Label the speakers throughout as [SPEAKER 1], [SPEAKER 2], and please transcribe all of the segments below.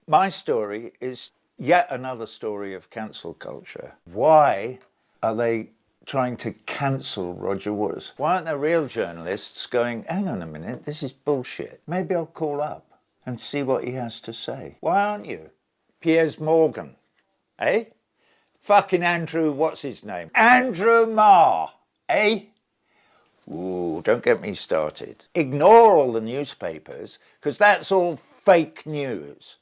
[SPEAKER 1] My story is yet another story of cancel culture. Why are they trying to cancel Roger Waters? Why aren't there real journalists going, hang on a minute, this is bullshit. Maybe I'll call up and see what he has to say. Why aren't you? Piers Morgan, eh? Fucking Andrew, what's his name? Andrew Marr, eh? Ooh, don't get me started. Ignore all the newspapers, because that's all fake news.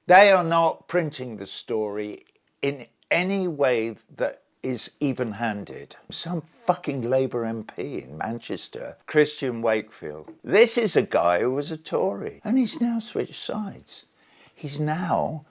[SPEAKER 1] They are not printing the story in any way that is even-handed. Some fucking Labour MP in Manchester, Christian Wakefield. This is a guy who was a Tory, and he's now switched sides. He's now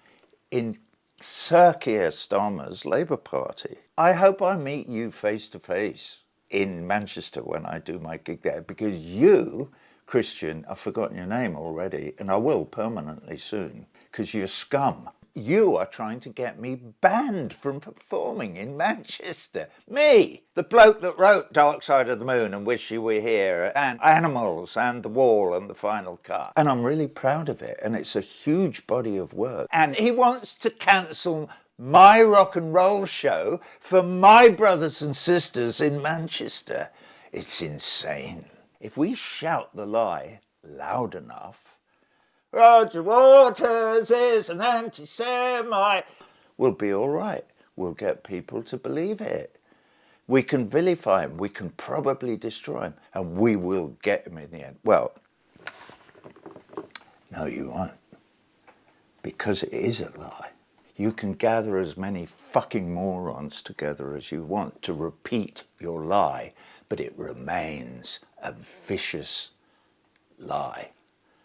[SPEAKER 1] in Sir Keir Starmer's Labour Party. I hope I meet you face to face in Manchester when I do my gig there, because you, Christian, I've forgotten your name already, and I will permanently soon, because you're scum. You are trying to get me banned from performing in Manchester. Me, the bloke that wrote Dark Side of the Moon and Wish You Were Here and Animals and The Wall and The Final Cut. And I'm really proud of it, and it's a huge body of work. And he wants to cancel my rock and roll show for my brothers and sisters in Manchester. It's insane. If we shout the lie loud enough, Roger Waters is an anti-Semite, we'll be all right. We'll get people to believe it. We can vilify him. We can probably destroy him. And we will get him in the end. Well, no, you won't. Because it is a lie. You can gather as many fucking morons together as you want to repeat your lie, but it remains a vicious lie.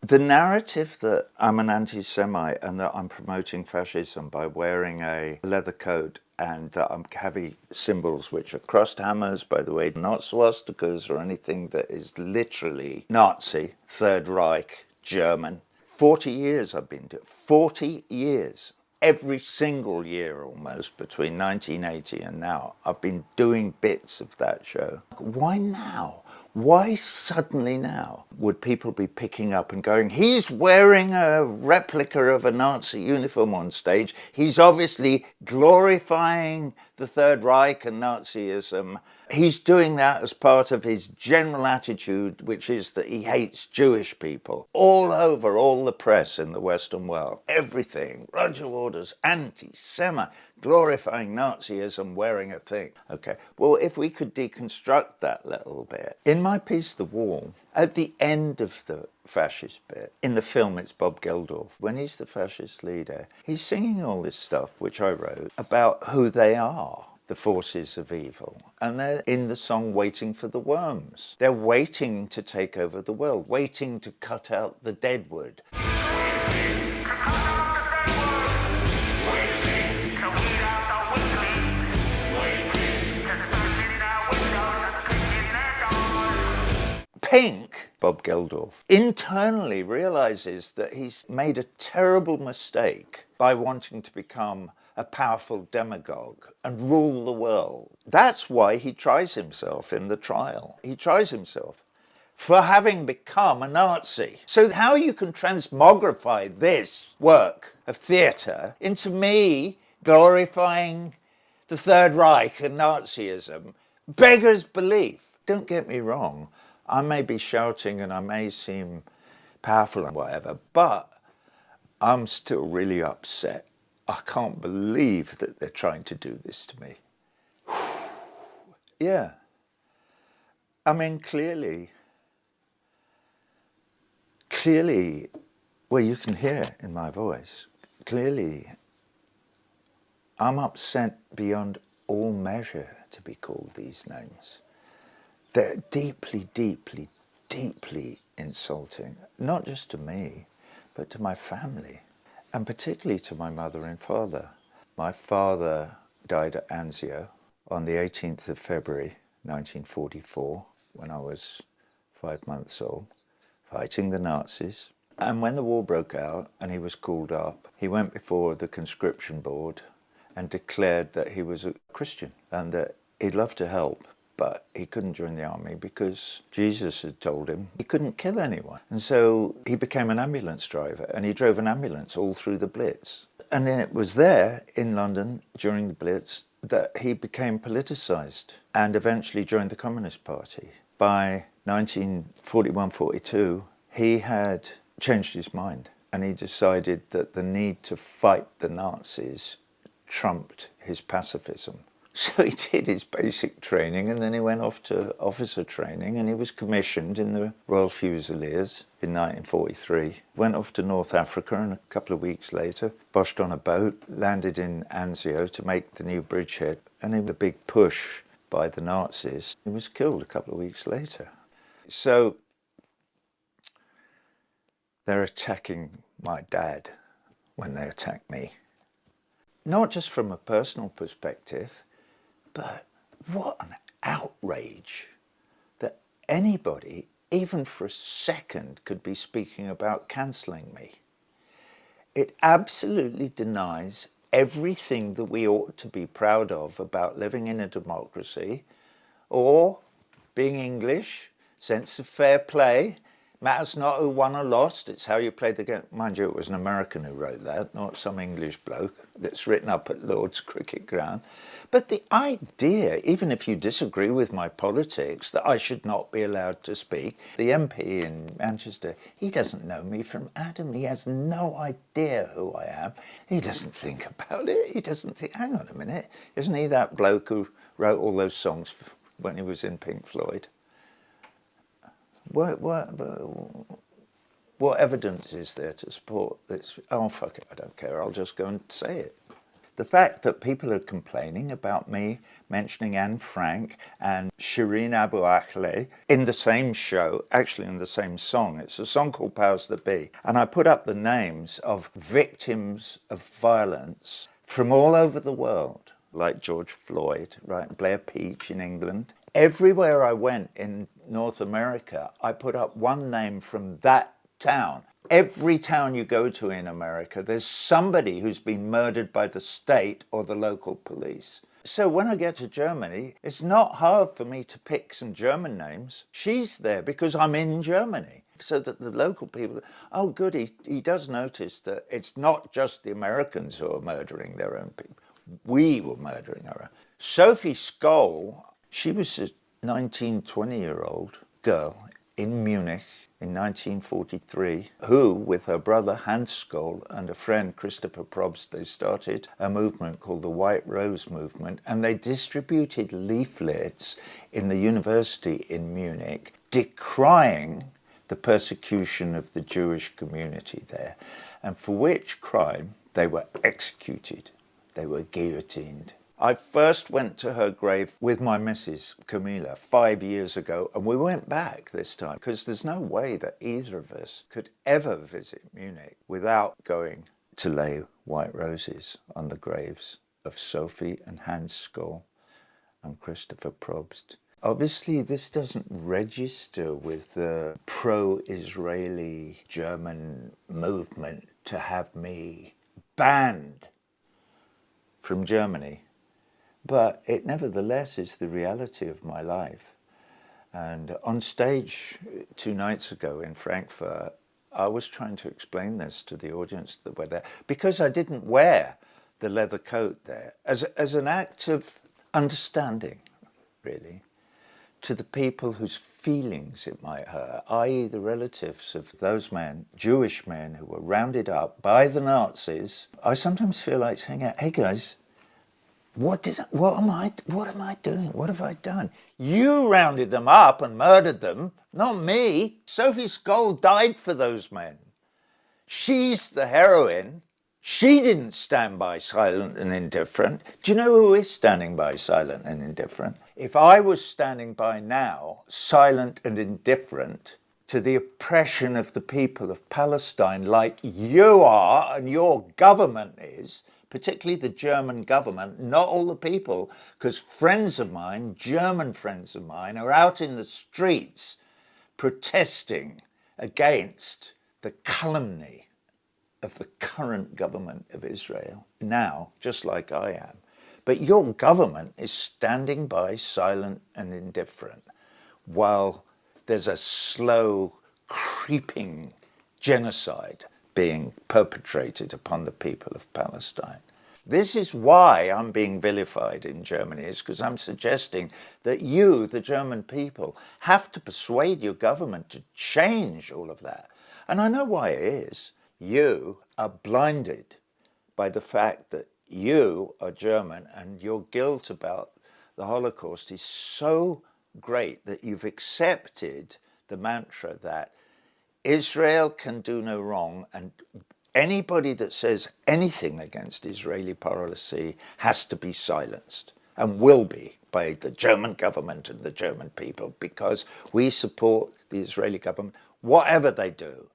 [SPEAKER 1] The narrative that I'm an anti-Semite and that I'm promoting fascism by wearing a leather coat and that I'm heavy symbols, which are crossed hammers, by the way, not swastikas or anything that is literally Nazi, Third Reich, German. 40 years I've been doing, 40 years. Every single year almost between 1980 and now, I've been doing bits of that show. Why now? Why suddenly now would people be picking up and going, he's wearing a replica of a Nazi uniform on stage. He's obviously glorifying the Third Reich and Nazism. He's doing that as part of his general attitude, which is that he hates Jewish people. All over, all the press in the Western world, everything. Roger Waters, anti-Semite, glorifying Nazism, wearing a thing. Okay, well, if we could deconstruct that little bit. In my piece, The Wall, at the end of the fascist bit, in the film it's Bob Geldof, when he's the fascist leader, he's singing all this stuff, which I wrote, about who they are. The forces of evil. And they're in the song Waiting for the Worms. They're waiting to take over the world, waiting to cut out the deadwood. Pink, Bob Geldof, internally realizes that he's made a terrible mistake by wanting to become a powerful demagogue and rule the world. That's why he tries himself in the trial. He tries himself for having become a Nazi. So how you can transmogrify this work of theatre into me glorifying the Third Reich and Nazism beggars belief. Don't get me wrong, I may be shouting and I may seem powerful and whatever, but I'm still really upset. I can't believe that they're trying to do this to me. Yeah. I mean, clearly, well, you can hear it in my voice. Clearly, I'm upset beyond all measure to be called these names. They're deeply, deeply, deeply insulting, not just to me, but to my family. And particularly to my mother and father. My father died at Anzio on the 18th of February 1944, when I was 5 months old, fighting the Nazis. And when the war broke out and he was called up, he went before the conscription board and declared that he was a Christian and that he'd love to help, but he couldn't join the army because Jesus had told him he couldn't kill anyone. And so he became an ambulance driver, and he drove an ambulance all through the Blitz. And then it was there in London during the Blitz that he became politicised and eventually joined the Communist Party. By 1941-42, he had changed his mind, and he decided that the need to fight the Nazis trumped his pacifism. So he did his basic training, and then he went off to officer training, and he was commissioned in the Royal Fusiliers in 1943. Went off to North Africa, and a couple of weeks later, boshed on a boat, landed in Anzio to make the new bridgehead, and in the big push by the Nazis, he was killed a couple of weeks later. So they're attacking my dad when they attack me. Not just from a personal perspective, but what an outrage that anybody, even for a second, could be speaking about cancelling me. It absolutely denies everything that we ought to be proud of about living in a democracy, or being English, sense of fair play. Matters not who won or lost, it's how you play the game. Mind you, it was an American who wrote that, not some English bloke that's written up at Lord's Cricket Ground. But the idea, even if you disagree with my politics, that I should not be allowed to speak. The MP in Manchester, he doesn't know me from Adam. He has no idea who I am. He doesn't think about it. He doesn't think, hang on a minute, isn't he that bloke who wrote all those songs when he was in Pink Floyd? What evidence is there to support this? Oh, fuck it, I don't care, I'll just go and say it. The fact that people are complaining about me mentioning Anne Frank and Shireen Abu Akleh in the same show, actually in the same song. It's a song called Powers That Be. And I put up the names of victims of violence from all over the world, like George Floyd, right, Blair Peach in England. Everywhere I went in North America, I put up one name from that town. Every town you go to in America, there's somebody who's been murdered by the state or the local police. So when I get to Germany, it's not hard for me to pick some German names. She's there because I'm in Germany. So that the local people, oh good, he does notice that it's not just the Americans who are murdering their own people. We were murdering our own. Sophie Scholl, she was a 19, 20-year-old girl in Munich in 1943, who, with her brother Hans Scholl and a friend Christopher Probst, they started a movement called the White Rose Movement, and they distributed leaflets in the university in Munich decrying the persecution of the Jewish community there, and for which crime they were executed, they were guillotined. I first went to her grave with my missus, Camilla, 5 years ago, and we went back this time because there's no way that either of us could ever visit Munich without going to lay white roses on the graves of Sophie and Hans Scholl and Christopher Probst. Obviously, this doesn't register with the pro-Israeli German movement to have me banned from Germany. But it nevertheless is the reality of my life. And on stage 2 nights ago in Frankfurt, I was trying to explain this to the audience that were there, because I didn't wear the leather coat there, as an act of understanding, really, to the people whose feelings it might hurt, i.e. the relatives of those men, Jewish men, who were rounded up by the Nazis. I sometimes feel like saying, hey guys, what am I doing? What have I done? You rounded them up and murdered them, not me. Sophie Scholl died for those men. She's the heroine. She didn't stand by silent and indifferent. Do you know who is standing by silent and indifferent? If I was standing by now, silent and indifferent to the oppression of the people of Palestine, like you are and your government is, particularly the German government, not all the people, because friends of mine, German friends of mine, are out in the streets protesting against the calumny of the current government of Israel now, just like I am. But your government is standing by silent and indifferent while there's a slow, creeping genocide being perpetrated upon the people of Palestine. This is why I'm being vilified in Germany, is because I'm suggesting that you, the German people, have to persuade your government to change all of that. And I know why it is. You are blinded by the fact that you are German and your guilt about the Holocaust is so great that you've accepted the mantra that Israel can do no wrong, and anybody that says anything against Israeli policy has to be silenced, and will be, by the German government and the German people, because we support the Israeli government, whatever they do.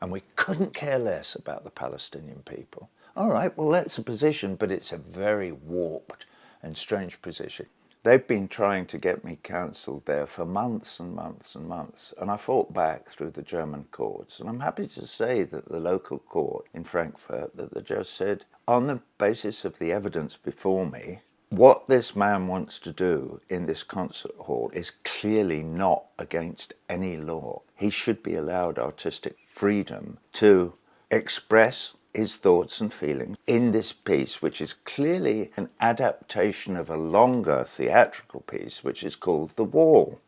[SPEAKER 1] And we couldn't care less about the Palestinian people. All right, well, that's a position, but it's a very warped and strange position. They've been trying to get me cancelled there for months and months and months, and I fought back through the German courts. And I'm happy to say that the local court in Frankfurt, that the judge said, on the basis of the evidence before me, what this man wants to do in this concert hall is clearly not against any law. He should be allowed artistic freedom to express his thoughts and feelings in this piece, which is clearly an adaptation of a longer theatrical piece, which is called The Wall,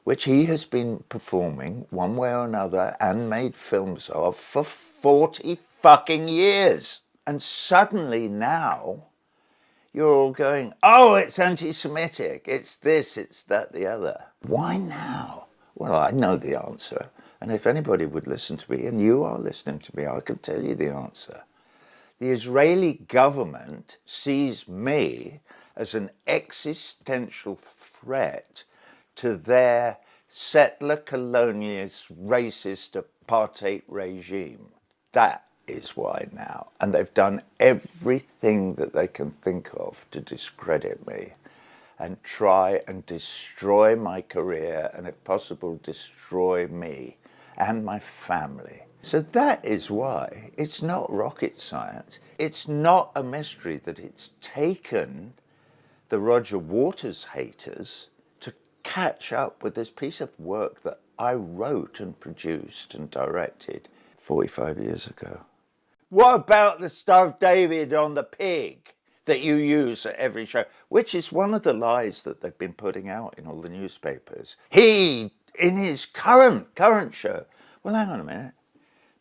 [SPEAKER 1] which he has been performing one way or another and made films of for 40 fucking years. And suddenly now, you're all going, oh, it's anti-Semitic, it's this, it's that, the other. Why now? Well, I know the answer. And if anybody would listen to me, and you are listening to me, I could tell you the answer. The Israeli government sees me as an existential threat to their settler, colonialist, racist apartheid regime. That is why now. And they've done everything that they can think of to discredit me and try and destroy my career, and if possible, destroy me and my family. So that is why it's not rocket science. It's not a mystery that it's taken the Roger Waters haters to catch up with this piece of work that I wrote and produced and directed 45 years ago. What about the Star of David on the pig that you use at every show? Which is one of the lies that they've been putting out in all the newspapers. He, in his current show. Well, hang on a minute.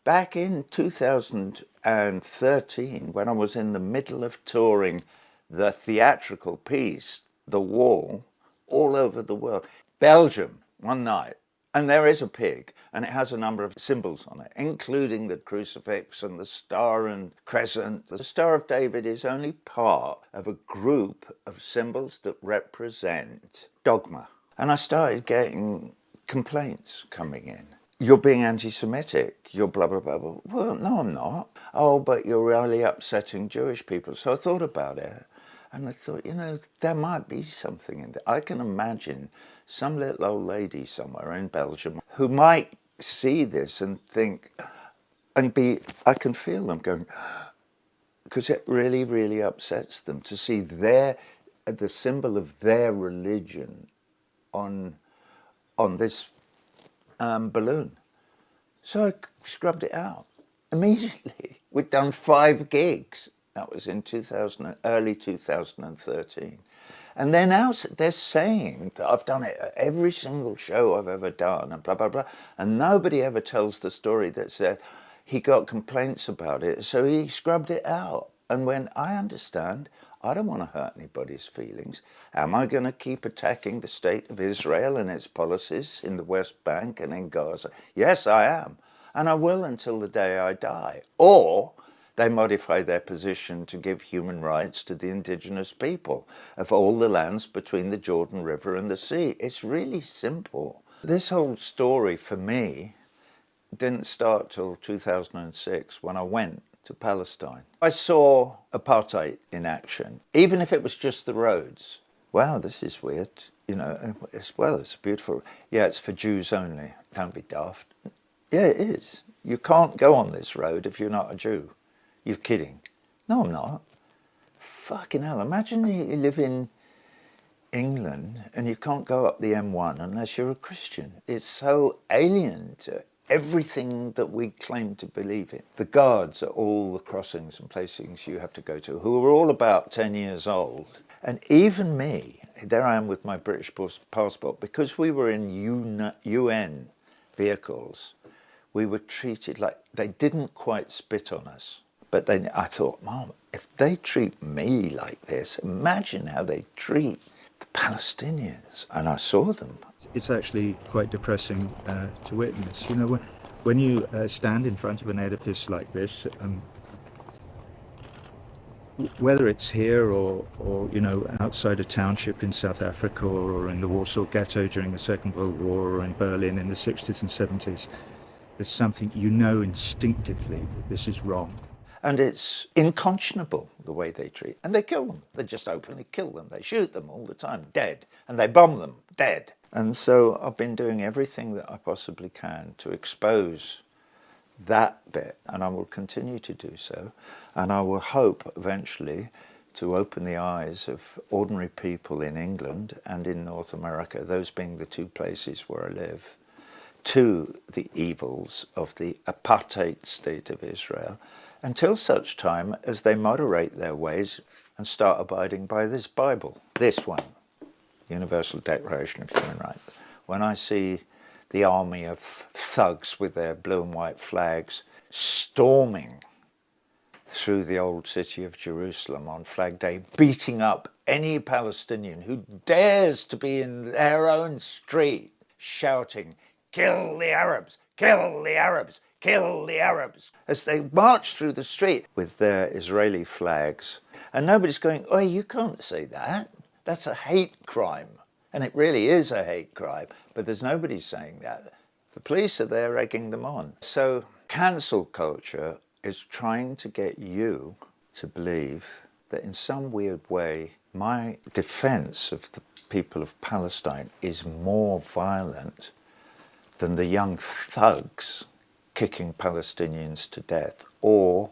[SPEAKER 1] Back in 2013, when I was in the middle of touring the theatrical piece, The Wall, all over the world, Belgium, one night, and there is a pig, and it has a number of symbols on it, including the crucifix and the star and crescent. The Star of David is only part of a group of symbols that represent dogma. And I started getting complaints coming in. You're being anti-Semitic, you're blah, blah, blah, blah. Well, no, I'm not. Oh, but you're really upsetting Jewish people. So I thought about it, and I thought, there might be something in there. I can imagine some little old lady somewhere in Belgium who might see this and think, I can feel them going, because it really, really upsets them to see the symbol of their religion on this balloon. So I scrubbed it out immediately. We'd done 5 gigs. That was in early 2013. And they're now they're saying that I've done it at every single show I've ever done and blah, blah, blah. And nobody ever tells the story that said he got complaints about it, so he scrubbed it out. And when I understand, I don't want to hurt anybody's feelings. Am I going to keep attacking the state of Israel and its policies in the West Bank and in Gaza? Yes, I am. And I will until the day I die. Or they modify their position to give human rights to the indigenous people of all the lands between the Jordan River and the sea. It's really simple. This whole story for me didn't start till 2006 when I went to Palestine. I saw apartheid in action, even if it was just the roads. Wow, this is weird. It's beautiful. Yeah, it's for Jews only. Don't be daft. Yeah, it is. You can't go on this road if you're not a Jew. You're kidding. No, I'm not. fucking hell, imagine you live in England and you can't go up the M1 unless you're a Christian. It's so alien to everything that we claim to believe in. The guards at all the crossings and places you have to go to, who are all about 10 years old. And even me, there I am with my British passport, because we were in UN vehicles, we were treated like, they didn't quite spit on us. But then I thought, Mom, if they treat me like this, imagine how they treat the Palestinians. And I saw them.
[SPEAKER 2] It's actually quite depressing to witness. You know, when you stand in front of an edifice like this, whether it's here or you know, outside a township in South Africa or in the Warsaw Ghetto during the Second World War or in Berlin in the 60s and 70s, there's something, you know, instinctively that this is wrong.
[SPEAKER 1] And it's unconscionable the way they treat. And they kill them. They just openly kill them. They shoot them all the time, dead. And they bomb them, dead. And so I've been doing everything that I possibly can to expose that bit. And I will continue to do so. And I will hope eventually to open the eyes of ordinary people in England and in North America, those being the two places where I live, to the evils of the apartheid state of Israel, until such time as they moderate their ways and start abiding by this Bible, this one, Universal Declaration of Human Rights. When I see the army of thugs with their blue and white flags storming through the old city of Jerusalem on Flag Day, beating up any Palestinian who dares to be in their own street, shouting, "Kill the Arabs! Kill the Arabs! Kill the Arabs!" as they march through the street with their Israeli flags. And nobody's going, "Oh, you can't say that. That's a hate crime." And it really is a hate crime, but there's nobody saying that. The police are there egging them on. So cancel culture is trying to get you to believe that in some weird way, my defense of the people of Palestine is more violent than the young thugs kicking Palestinians to death, or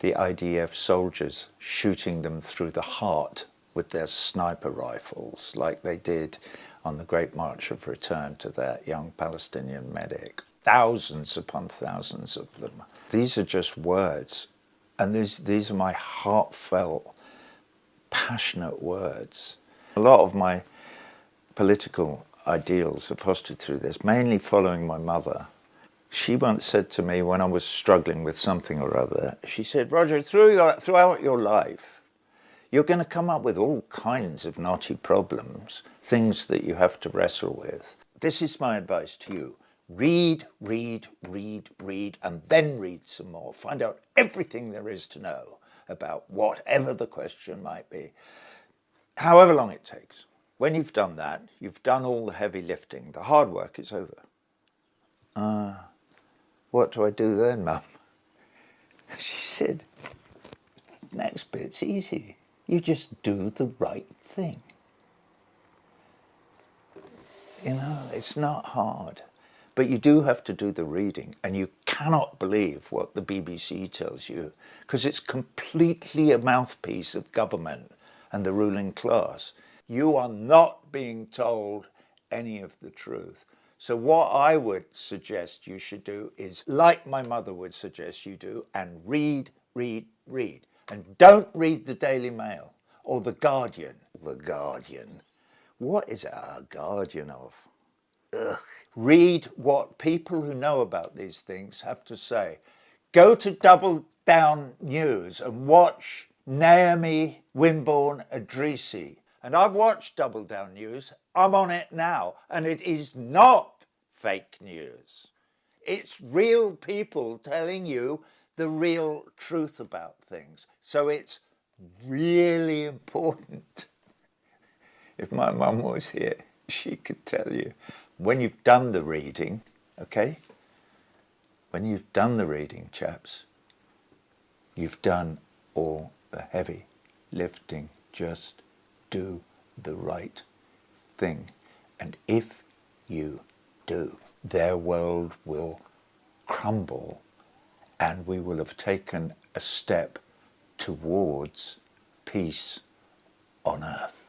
[SPEAKER 1] the IDF soldiers shooting them through the heart with their sniper rifles, like they did on the Great March of Return to that young Palestinian medic. Thousands upon thousands of them. These are just words, and these are my heartfelt, passionate words. A lot of my political ideals are fostered through this, mainly following my mother. She once said to me when I was struggling with something or other, she said, "Roger, throughout your life, you're going to come up with all kinds of knotty problems, things that you have to wrestle with. This is my advice to you. Read, read, read, read, and then read some more. Find out everything there is to know about whatever the question might be, however long it takes. When you've done that, you've done all the heavy lifting. The hard work is over." What do I do then, Mum? She said, "Next bit's easy. You just do the right thing." You know, it's not hard. But you do have to do the reading, and you cannot believe what the BBC tells you, because it's completely a mouthpiece of government and the ruling class. You are not being told any of the truth. So what I would suggest you should do is, like my mother would suggest you do, and read, read, read. And don't read the Daily Mail or the Guardian. The Guardian. What is a Guardian of? Ugh. Read what people who know about these things have to say. Go to Double Down News and watch Naomi Wimborne Adrisi. And I've watched Double Down News. I'm on it now. And it is not fake news. It's real people telling you the real truth about things. So it's really important. If my mum was here, she could tell you. When you've done the reading, okay? When you've done the reading, chaps, you've done all the heavy lifting. Just do the right thing. And if you do, their world will crumble, and we will have taken a step towards peace on earth.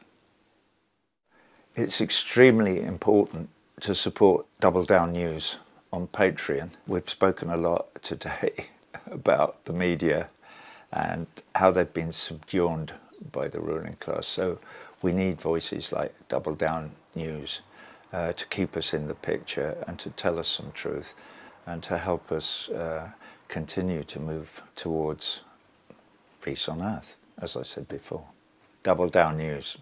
[SPEAKER 1] It's extremely important to support Double Down News on Patreon. We've spoken a lot today about the media and how they've been subdued by the ruling class. So we need voices like Double Down News to keep us in the picture and to tell us some truth and to help us continue to move towards peace on earth, as I said before. Double Down News.